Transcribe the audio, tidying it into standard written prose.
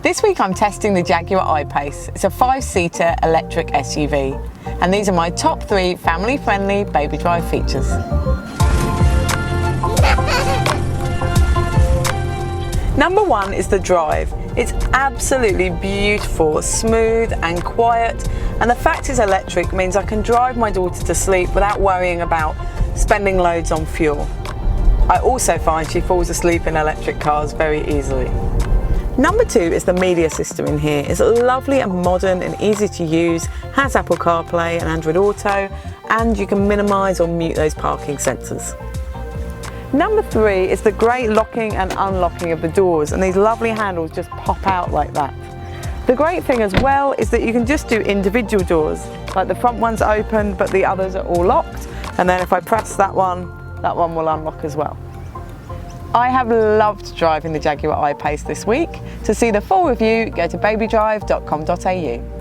This week I'm testing the Jaguar I-Pace. It's a 5-seater electric SUV. And these are my top 3 family-friendly baby drive features. Number 1 is the drive. It's absolutely beautiful, smooth and quiet. And the fact it's electric means I can drive my daughter to sleep without worrying about spending loads on fuel. I also find she falls asleep in electric cars very easily. Number 2 is the media system in here. It's lovely and modern and easy to use, has Apple CarPlay and Android Auto, and you can minimise or mute those parking sensors. Number 3 is the great locking and unlocking of the doors, and these lovely handles just pop out like that. The great thing as well is that you can just do individual doors, like the front one's open but the others are all locked, and then if I press that one will unlock as well. I have loved driving the Jaguar I-Pace this week. To see the full review, go to BabyDrive.com.au.